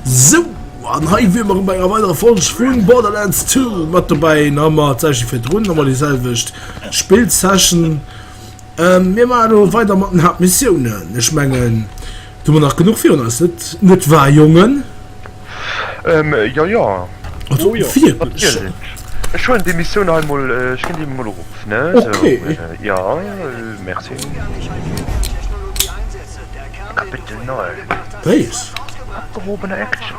So, an heute wir machen bei einer weiteren Folge von Borderlands 2 mit dabei nochmal Zeichen für drin, nochmal dieselbe Spielsession. Wir machen weiter mit den Hauptmissionen. Ich meine, du musst noch genug für uns, nicht wahr, Jungen? Ja. Also, vier. Ich will die Mission einmal, ich kann die mal rufen, ne? Okay. So, ja, merci. Kapitel 9. Was? Abgehobene Action.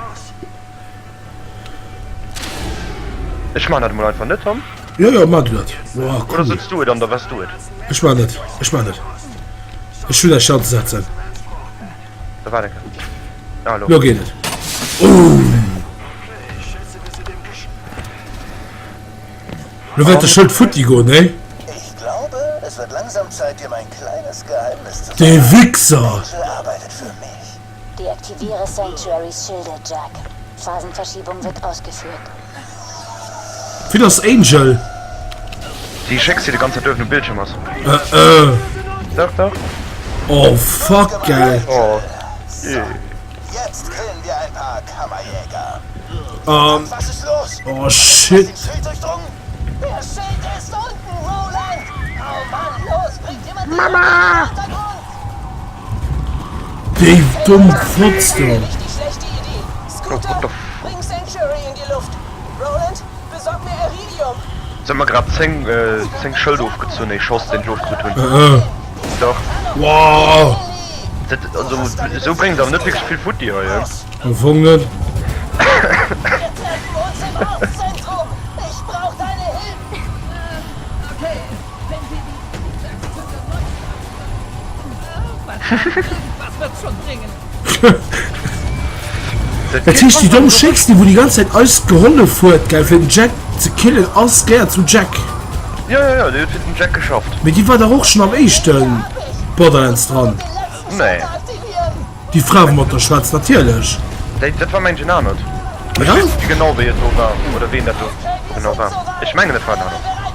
Ich mach das mal einfach nicht, Tom? Ja, mach du das. Boah, cool. Oder sitzt du dann, da was du it? Ich mach das. Ich will das Chance setzen. Da war der. Hallo. Ja, geht nicht. Du wirst das Schild Futtigo, ne? Ich glaube, es wird langsam Zeit, dir mein kleines Geheimnis zu Der sagen. Wichser! Angel arbeitet für mich. Deaktiviere Sanctuary's Schilde, Jack. Phasenverschiebung wird ausgeführt. Wie das Angel. Die checkst hier die ganze Zeit auf dem Bildschirm aus. Doch. Oh, fuck, geil. Oh. Jetzt grillen wir ein paar Kammerjäger. Was ist los? Oh, shit. Sind Schild durchdrungen? Der Schild ist unten, Roland! Oh Mann, los, bringt jemand Mama! Die dumm Fotz, du. Nicht die schlechte Idee. Scooter, bring Sanctuary in die Luft. Roland, besorg mir Iridium. Sind wir gerade 10 Schild aufgezogen, ich schoss den Job zu tun. Doch. Wow. Das, also, so bringen sie aber nicht wirklich viel Futti, ja. Gefunden. Wir treffen uns im Ortszentrum. Ich brauch deine Hilfe. Was wird schon bringen? Jetzt ist die dummen Schicks, die wo die ganze Zeit alles geholt fährt, geil, für den Jack zu killen, alles gern zu Jack. Ja, der hat den Jack geschafft. Mit die war da auch schon am ehesten Borderlands dran. Nee. Die Frau mit der Schwarz natürlich. Das war mein Genanot. Ja? Wie genau wer so war, oder wen das so genau war. Ich meine, das war Nano.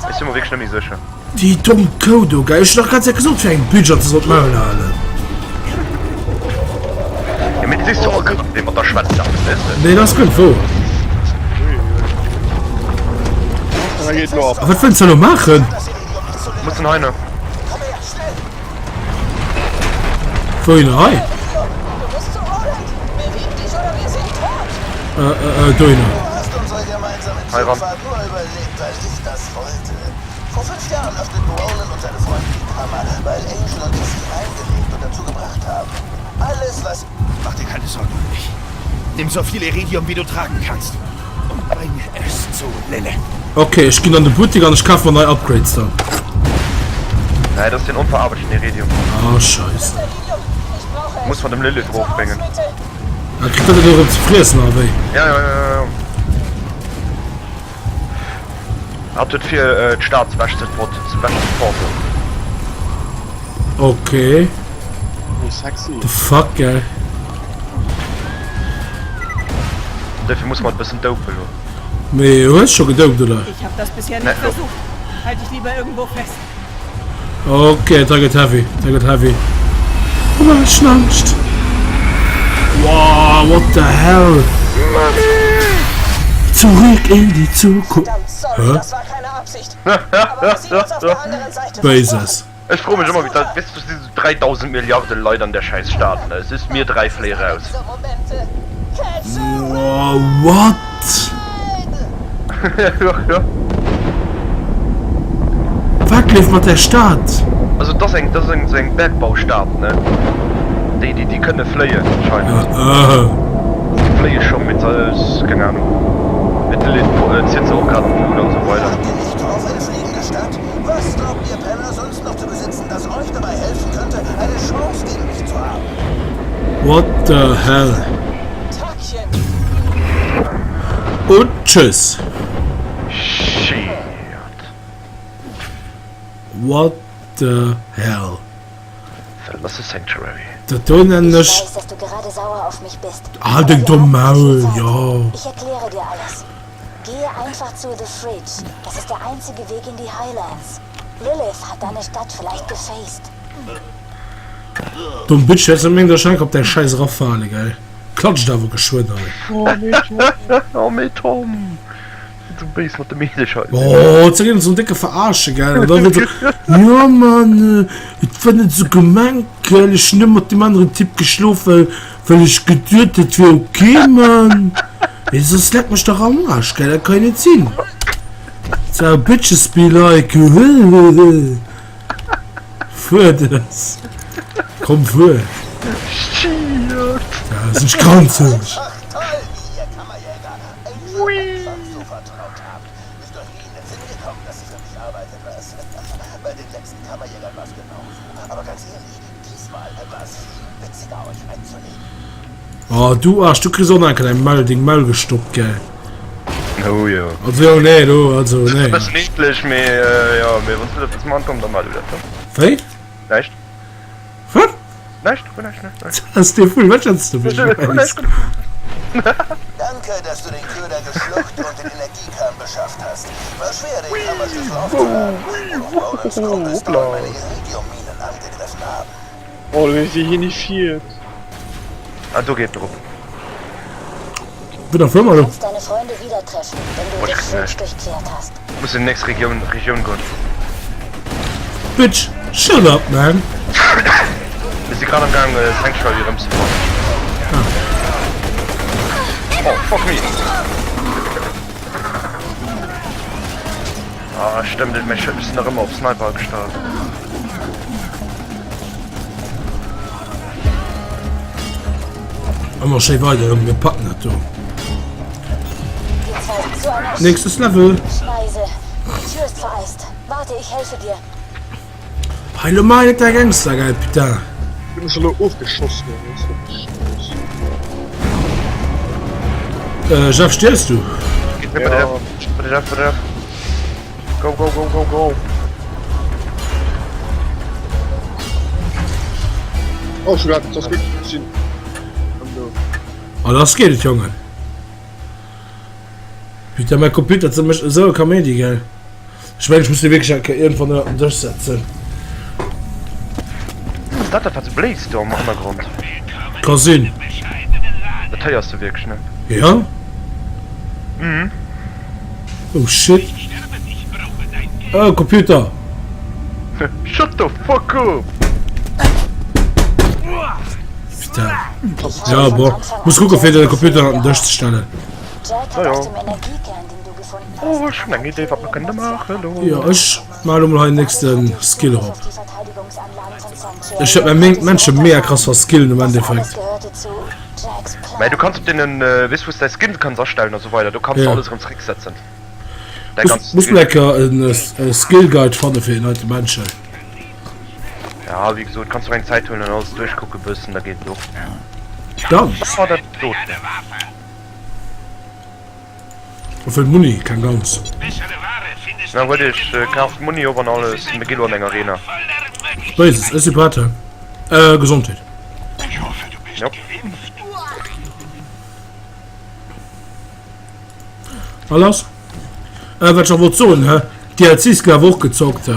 Ich bin mir wirklich nicht sicher. Die dummen Kodo, geil, ich doch ganz gesund für ein Budget zu so machen. Ja, mit sich so, den man da schwarz sagt, Nee, das kommt wo. Da geht nur auf. Aber was willst du noch machen? Muss ein Heine. Vorhin rein. Du bist zu Roland. Beweg dich oder wir sind tot. Döner. Du hast unsere gemeinsame Hi, Ron. Zugfahrt nur überlebt, weil ich das wollte. Vor 5 Jahren öffneten Roland und seine Freunde die Kammer, weil Angel und ich sie reingelegt und dazu gebracht haben. Alles, was... Mach dir keine Sorgen um mich. Nimm so viel Iridium, wie du tragen kannst. Und bring es zu Lille. Okay, ich gehe an den Boutique und ich kaufe mir neue Upgrades da. Nein, das ist den unverarbeiteten Iridium. Oh, scheiße. Iridium. Ich brauche es. Muss von dem Lilith hochbringen. Bitte. Er kriegt das doch zu fressen, aber. Ja. Hat das für Staatswäschsupport zum Wäschsupport. Okay. The fuck, geil. Dafür muss man ein bisschen dopen. Nee, du hast schon gedopt, oder? Ich habe das bisher nicht versucht. Halte ich lieber irgendwo fest. Okay, take it heavy. Oh, schnauzt. Wow, what the hell? Zurück in die Zukunft. Sorry, das war keine Absicht. Aber wir sehen uns auf der anderen Seite. Basis. Ich frage mich immer, wie das bis zu diesen 3000 Milliarden Leuten der Scheiß starten. Es ist mir 3 Fläche raus. So Momente. Catch Wow, what? Ja. Was lief mit der Stadt? Also das ist ein Bergbaustaat, ne? Die können fliehen, scheint. Die fliehen schon mit alles, keine Ahnung. Mit den Zinshochkarten und so weiter. Habt ihr nicht vor auf eine fliegende Stadt? Was glaubt ihr Penner sonst noch zu besitzen, das euch dabei helfen könnte, eine Chance gegen mich zu haben? What the hell? Tackchen. Und tschüss. Shit. What the hell? Verlasse Sanctuary. Da tun Ich nicht. weiß, dass du gerade sauer auf mich bist. Halt den dummen Maul, ja. Ich erkläre dir alles. Gehe einfach zu The Fridge. Das ist der einzige Weg in die Highlands. Lilith hat deine Stadt vielleicht gefaced. Du Bitch, jetzt am Ende der Schenk auf der scheiß Raffahle, geil. Klatsch da, wo geschwindet, Alter. Oh, mit Tom. Du bist mit dem Mädchen. Oh, jetzt geht so ein dicke Verarsche, geil. Und dann wird so, ja, Mann, ich fand nicht so gemein, geil. Ich hab nicht mit dem anderen Typ geschlafen, weil ich gedürt hätte, wäre okay, Mann. Ich so, leck mich doch am Arsch, geil, da kann ich nicht ziehen. So, Bitches be like, für das. Komm, für. Ja, das ist granzig. Ach toll, wie ihr Kammerjäger Angel und Tom so vertraut habt. Ist doch nie in den Sinn gekommen, dass sie für mich arbeitet, was? Bei den letzten Kammerjägern war es genauso. Aber ganz ehrlich, diesmal war es viel witziger, euch einzulegen. Oh, du Arsch, du kriegst auch noch kein Maul gestoppt, gell. Oh ja. Also, nee, du, also, nee. Das ist nichtlich mehr, ja, mir uns wird das Mann kommt dann mal wieder. Fei? Nicht? Was? Nicht? Hast du dir voll was du bist? Danke, dass du den Köder geschluckt und den Energiekern beschafft hast. War schwer, den Kammerschlüssel aufzuhalten. Rolands Kumpels dort meine Iridium-Minen angegriffen haben. Oh, wenn sie hier nicht viel. Ah, du gehst drauf. Bin auf Firma, Du du. kannst deine Freunde wieder treffen, wenn du Ich The Fridge nicht. durchquert hast. Du musst in die nächste Region gehen. Bitch, shut up, man. Wir sind gerade am Gang, Sanctuary Rims. Oh, fuck me. Ah, stimmt, die Menschen sind noch immer auf Sniper gestartet. Immer schön weiter, wir packen das, du. Die zwei sind zu einer Nächstes Level. Schneise. Die Tür ist vereist. Warte, ich helfe dir. Hallo, meine der Gangster, geil, Peter. Ich bin schon aufgeschossen. Jeff, stehst du? Geht mir bitte. Bitte. Go, go, go, go, go. Oh, schon das geht bisschen. Oh, das geht, Junge. Peter, mein Computer zum Beispiel so Comedy, gell. Ich meine, ich muss die wirklich irgendwann durchsetzen. Was ist das für ein Blaze-Storm im Hintergrund? Kann sehen. Das teilst du wirklich, ne? Ja? Mhm. Oh, shit. Oh, Computer. Shut the fuck up! Peter. Ja, boah. Muss gucken, ob wir den Computer durchstellen. Jack hat Ja. aus dem Energiekern, den du gefunden hast. Oh, schon eine Idee, was man könnte machen. Ja, ich mal den nächsten Skill Auf drauf. die Verteidigungsanlagen von Sanctuary. Ich hab mir Menschen mehr krasser Skill im Das alles Endeffekt. gehörte zu Jacks Plan. Weil du kannst denen, weißt du, dein Skin kannst erstellen und so weiter. Du kannst Ja. alles im Trick setzen. Dein Muss lecker ein Skill Guide vorne für die Menschen. Ja, wie gesagt, kannst du eine Zeit holen und alles durchgucken müssen, da geht los. Dann, Was war das tot? und für Muni, kein ganz. Na, wollte ich, kauf Muni über und alles, mit Gilo in der Arena. So ist es, ist die Platte. Gesundheit. Ja. Alles? Was ich wohl so, hä? Die hat sich gerade hochgezockt, hä?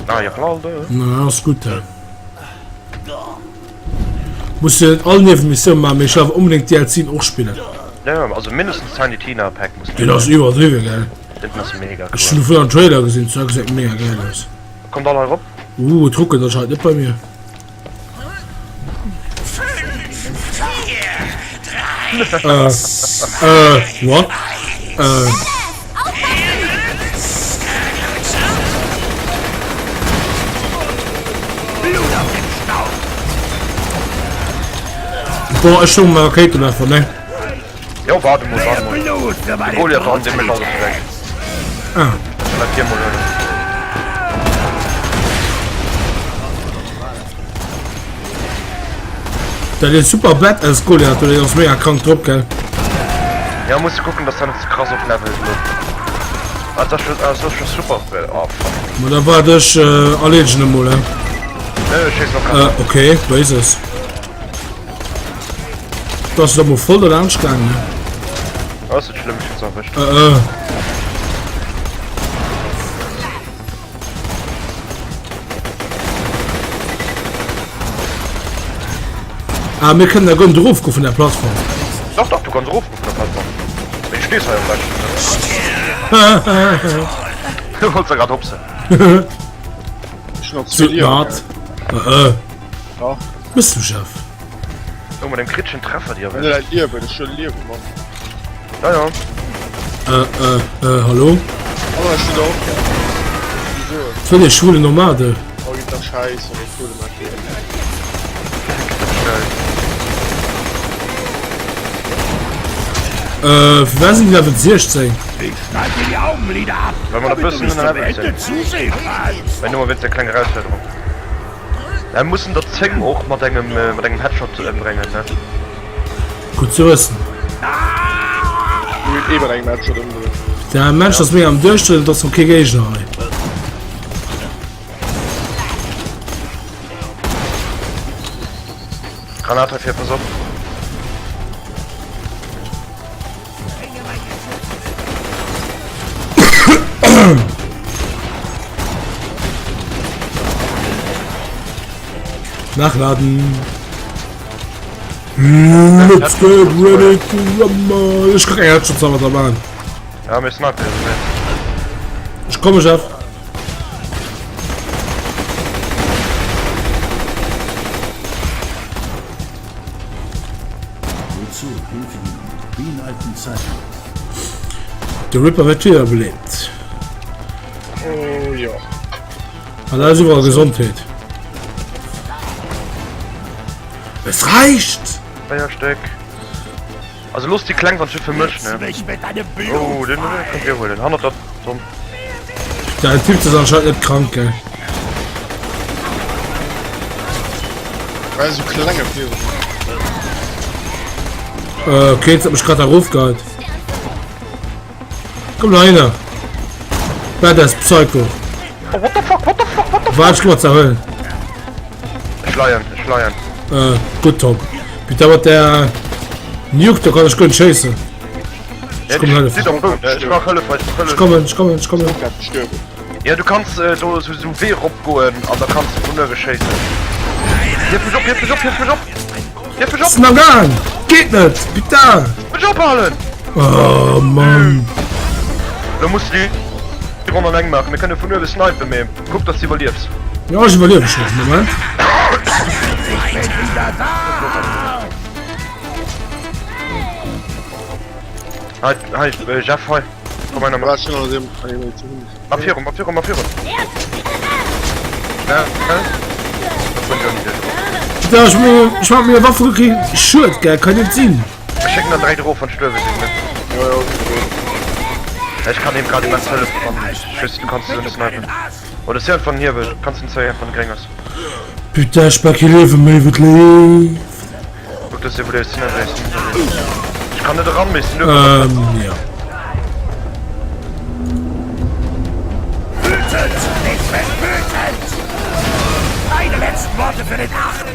Ah, ja klar, da. Na, ist gut, hä? Muss ja alle neben Missionen machen, ich darf unbedingt die DLC auch spielen. Ja, also mindestens Tiny Tina Pack muss Ja, das ist übertrieben, gell? Das ist mega Ich cool. habe früher einen Trailer gesehen, so gesagt, mega geil aus. Kommt da noch rauf? Drucke, das ist halt nicht bei mir. What? Boah, ist schon mal Raketen einfach, ne? Ja, warte mal. Die Goliath haben den mit alles weg. Ah. Bleib hier mal. Der ist super bad als Goliath, der ist mega krank drauf, gell? Ja, musst du gucken, dass er nicht zu krass auf Level wird. Ah, das ist schon super. Oh, fuck. Und da war das Allegiant mal, ne? Ne, ich schieß noch krass. Okay, da ist es. Das ist aber voll der Anschlag, ne? Das ist schlimm, ich jetzt erwischt. Ah, wir können da gut drauf von der Plattform. Doch, du kannst rufen. Ich steh's ja gleich. Du wolltest ja gerade hupsen. Ich noch So zu dir. hart. Ja. Bist du Chef? Oh, mit dem kritischen Treffer, die Wenn du dein Liebe, das ist schon Liebe, Mann. Ja, ja. Hallo? Aber das steht auch. Wieso? Für die Schule Nomade. Oh, gibt das Scheiße, das wurde mal viel. Wer sind die Level 16? Ich schneide dir die Augenlider ab. Wenn man ein bisschen in der Level Ende zusehen kannst. Wenn du mal willst, der kleine Herausforderung. Wir müssen der Zing auch mit deinem Headshot bringen, ne? Gut zu wissen. Du willst eben ein Match oder umdrehen. Der Mensch, das mir am Durchstellen, das ist okay Gegner. Granate 4 versorgt. Nachladen. Let's get ready to rumble. Ich krieg jetzt schon was dabei. Ja, wir snacken. Ich komme, Chef. Wozu helfen wie in alten Zeiten? Der Ripper wird wieder belebt. Oh ja. Hat alles überall Gesundheit. Es reicht! Feuersteck. Also los, die Klang von Schiff für mich, ne? Mich mit deinem Blut. Oh, den könnt ihr holen. 100 Tom. Der Typ ist anscheinend nicht krank, ey. Weil so klang auf dir. Okay, jetzt hat mich gerade aufgehört. Komm da rein. Wer das Psycho? Oh, what the fuck? Warte, ich mal zu erhöhen. Schleiern. Gut, Tom. Bitte aber der Nuke, da kann ich gut chasen. Ja, komm Hölle. Ich mach Hölle. Ich komme. Gerade sterben. Ja, du kannst so weh rumgehen, aber da kannst du wunderbar scheißen. Hilf mich Das ist noch gar nicht. Geht nicht. Bitte. Mich abhalten! Oh, Mann. Du musst die Runde lang machen. Wir können von nur bis Sniper nehmen. Guck, dass du überlebst. Ja, ich überlebe schon. Moment. Halt, Jeff, hi. Komm einer Aber mal. das ist schon noch dem Animal zu hin. Mach hier rum. Ja, das wird ja nicht. Ich hab mir eine Waffe gekriegt. Shirt, gell, kann nicht ziehen. Wir schicken dann 3 drauf von Stöwe, ne? Ja, ja, Ich kann eben gerade ganz Hölle von Schüssen, kannst du nicht snipen. Oder ist ja von hier, kannst du nicht sagen, von Grängers. Bitte, ich packe Leben, mir wird lieb. Guck, dass ihr wieder ist, ich kann nicht ran müssen, ne? Ja. Wütend! Ich bin wütend! Meine letzten Worte für den Achten!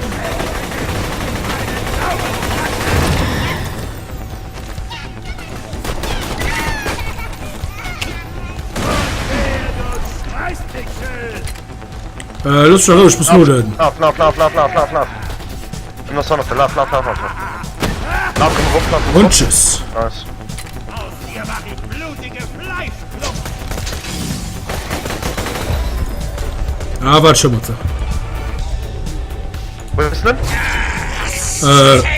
Lust schon, ich muss nur reden. Lauf. In der Sonne, lauf. Lauf, komm rum. Und tschüss. Nice. Hier mach ich blutige Fleischklumpf! Ah, warte schon mal. Wo ist denn?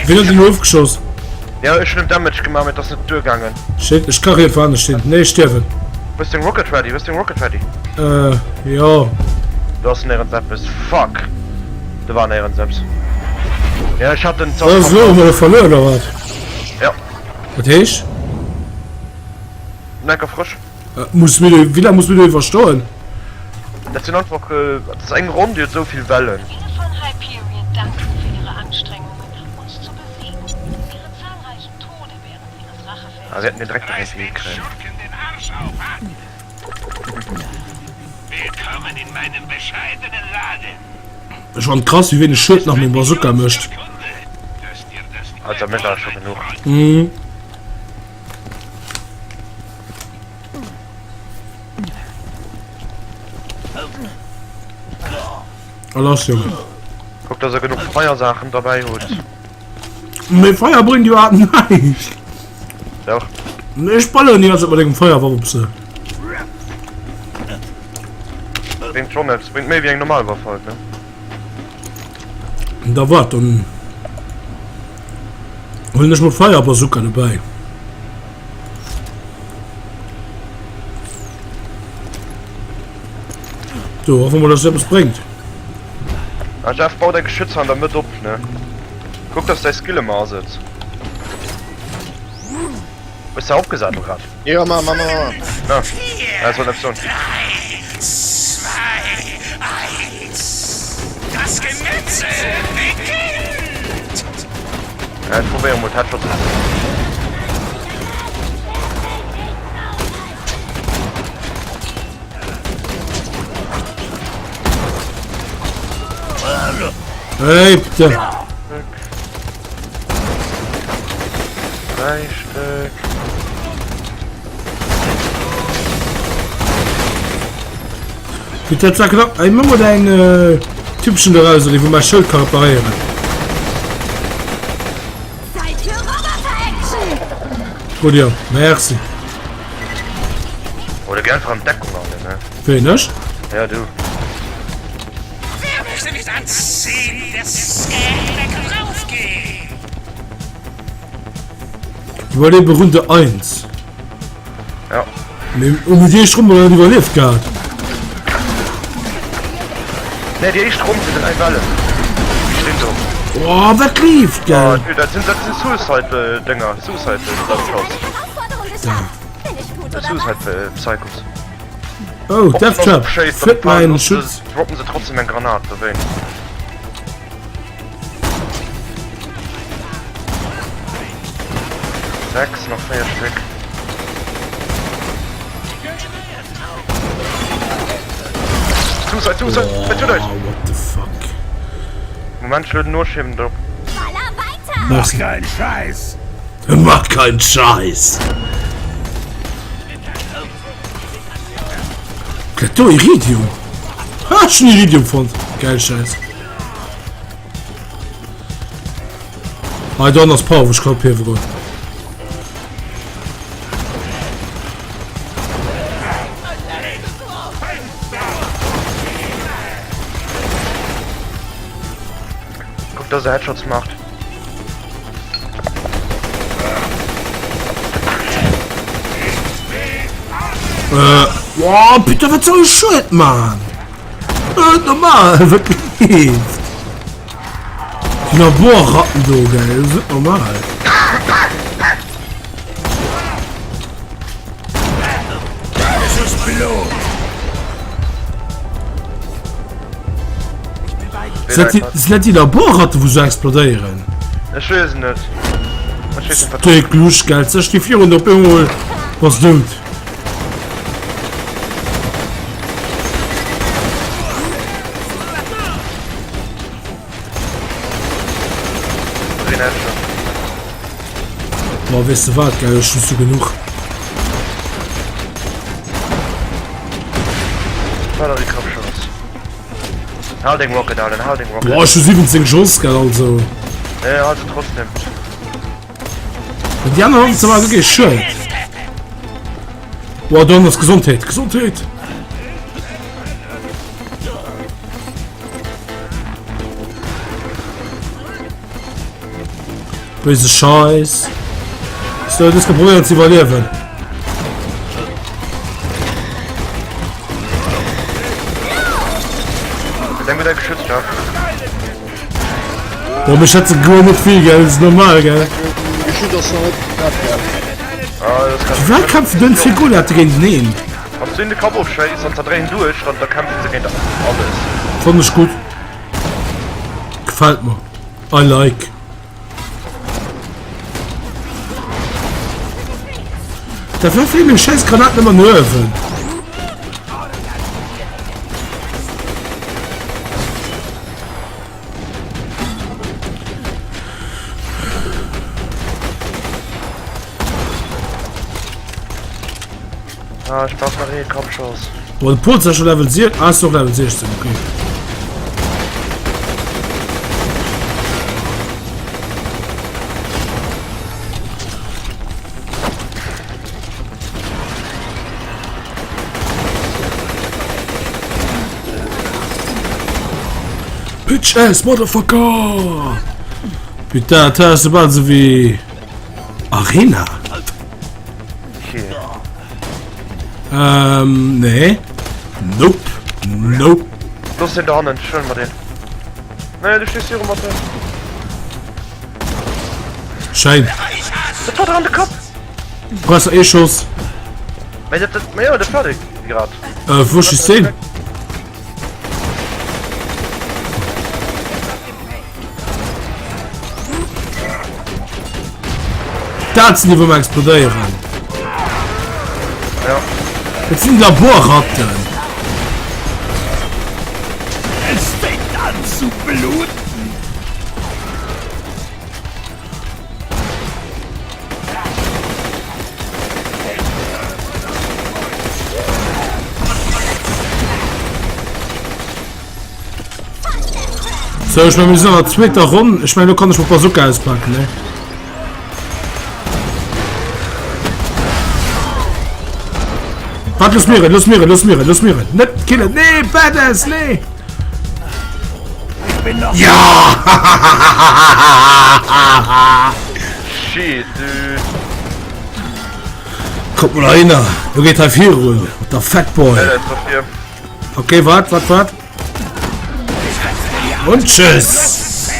Wieder den Ruf geschossen. Ja, ich hab Damage gemacht, mit das nicht durchgegangen. Shit, ich kann hier vorne stehen. Nee, ich sterbe. Bist du Rocket ready? Ja. Du hast einen Ehrenseps. Fuck. Da war ein Ehrenseps. Ja, ich hatte den Was ist los, mal verloren oder was? Ja. Was ist? Danke, frisch. Wie lange muss mir verstehen? Das sind einfach, das ist ein Runde, jetzt so viel Wellen. Diese von Hyperion danken für ihre Anstrengungen, uns zu besiegen. Ihre zahlreichen Tode während ihres Rachefelds. Ah, sie hätten den direkt gekriegt. Willkommen in meinem bescheidenen Laden! Ich fand krass, wie wenig Schild nach dem Bazooka mischt. Also, mit da schon genug. Mhm. Alles, Junge. Guck, dass er genug Feuersachen dabei hat. Mit Feuer bringt die Arten nicht. Doch. Ich balle nie als über den Feuerwurpse. Bringt schon nicht. Bringt mehr wie ein Normalwaffe halt, ne? Da war dann. Und nicht mit Feuerbazooka dabei. So, hoffen wir, dass er was bringt. Also Jeff baut ein Geschütz an damit ab, ne? Guck, dass der Skill im Arsch sitzt. Bist du aufgesagt gerade? Ja, Mama. Na, also eine Option. Das Gemetzel beginnt! Ja, ich probiere mal Headshot. Hey, bitte. 3 Stück. Bitte sag noch, ich mach mal deinen typischen Reise, die von meinem Schild reparieren. Seid für Roboter-Action! Gut, ja, merci. Oder gern von Deckung alle, ne? Finish? Ja, du. Wer möchte nicht ans Ziel des Skelettons raufgehen? Überlebe Runde 1. Ja. Und mit dir Strom oder überlebt gehabt. Ne, die echt rum sind ein Walle. Die stehen so. Oh, was lief, Ja, geil. das sind Suicide-Dinger. Suicide-Psychos. Herausforderung geschafft. Bin ich gut, oder was? Suicide-Psychos. Oh, Death Trap. Fit meinen Schutz. Droppen sie trotzdem eine Granate, wen? Sechs, noch 4 Stück. Suicide, natürlich! Oh, what the fuck. Moment, ich würde nur schieben, drauf. Baller weiter! Mach Kein Scheiß! Mach keinen Scheiß. Plateau Iridium. Ah, schon Iridium von. Geil Scheiß. I don't know Power, ich glaube hier gut. Guck, dass er Headshots macht. Wow, bitte, was soll ich schuld, Mann? Normal, wirklich. Die Laborratten, so geil, das ist normal. Es ist belohnt! Sind die Laborratten, wo sie explodieren? Ich weiß nicht. Ich weiß nicht, Steak, Lusch, geil, das ist die 400 Euro. Was tut? Boah, weißt du was, geil, das ist so genug. War doch die Kopfschuss. Holding Rocket, Alter, Holding Rocket. Boah, schon 17 Schuss, geil, also. Ja, also trotzdem. Und die anderen haben es aber wirklich schön. Boah, dann ist Gesundheit, Gesundheit. Böse Scheiß. So, das kann probieren zu überleben. Dann wird er geschützt, ja. Boah, mich hat sie gar nicht viel, gell, das ist normal, gell. Ich finde das noch nicht knapp, ja. Ah, das kann Wer kämpft denn Figur, der hat gegen den? Ob du in den Kopf aufschlägst und zerdrehen durch, dann da kämpfen sie gegen alles. Fand ich gut. Gefällt mir. I like. Dafür fehlen mir scheiß Granaten immer Nerven. Ah, ich brauch mal den Kopfschuss. Boah, der Puls ist schon Level 10. Ah, ist doch Level 16, okay. Bitch ass, Motherfucker! Putain, das ist bald so wie... Arena? Okay. Nee. Nope. Nope. Das sind da nicht, schön mal den. Nee, du stehst hier rum, Martin. Schein. Das war dran der Kopf. Du hast eh Schuss. Ja, das fertig, gerade. Wo ist die Szene? Das sind die, wo wir explodieren. Ja. Jetzt sind Laborratten. Es fängt an zu bluten. So, ich meine, wir sind noch zweiter Runde. Ich meine, du kannst mal Bazooka auspacken, ne? Warte, los mir. Nicht killen. Nee, Badass, nee. Ich bin noch... Ja! Shit, dude. Kommt mal einer. Du geht halt hier rum. Der Fatboy. Ja, das ist doch hier. Okay, wart. Und tschüss.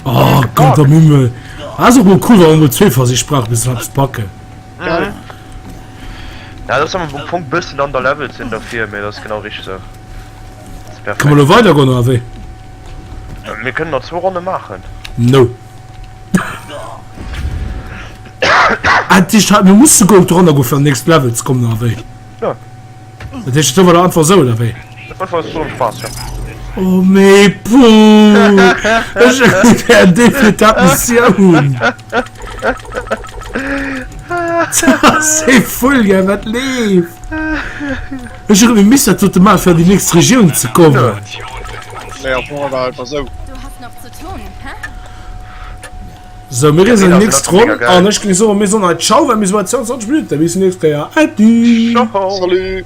Oh Gott, der Himmel. Also wohl cool, warum du 2 vor sich sprach, bis ich packe. Geil. Ja, das ist aber ein Punkt bisschen an der Level sind dafür, mir das ist genau richtig so. Das ist perfekt. Kann man noch weitergehen, oder wie? Wir können noch 2 Runden machen. No. Wir mussten gut runter für Next Level zu kommen, oder wie? Ja. Das ist doch einfach so, oder wie? Das war so ein Spaß, ja. Oh mei, puh! Das ist eine Definition! Das ist voll, ja, was lief! Ich habe mich total mal für die nächste Region zu kommen. Naja, vorher war halt mal so. Du hast noch zu tun, hä? So, wir sind das nächste ist mega Runde. geil. Und ich kann so, wir sind halt ciao, wenn wir so 22 Minuten, wir sind nächstes Jahr. Adi! Ciao. Salut!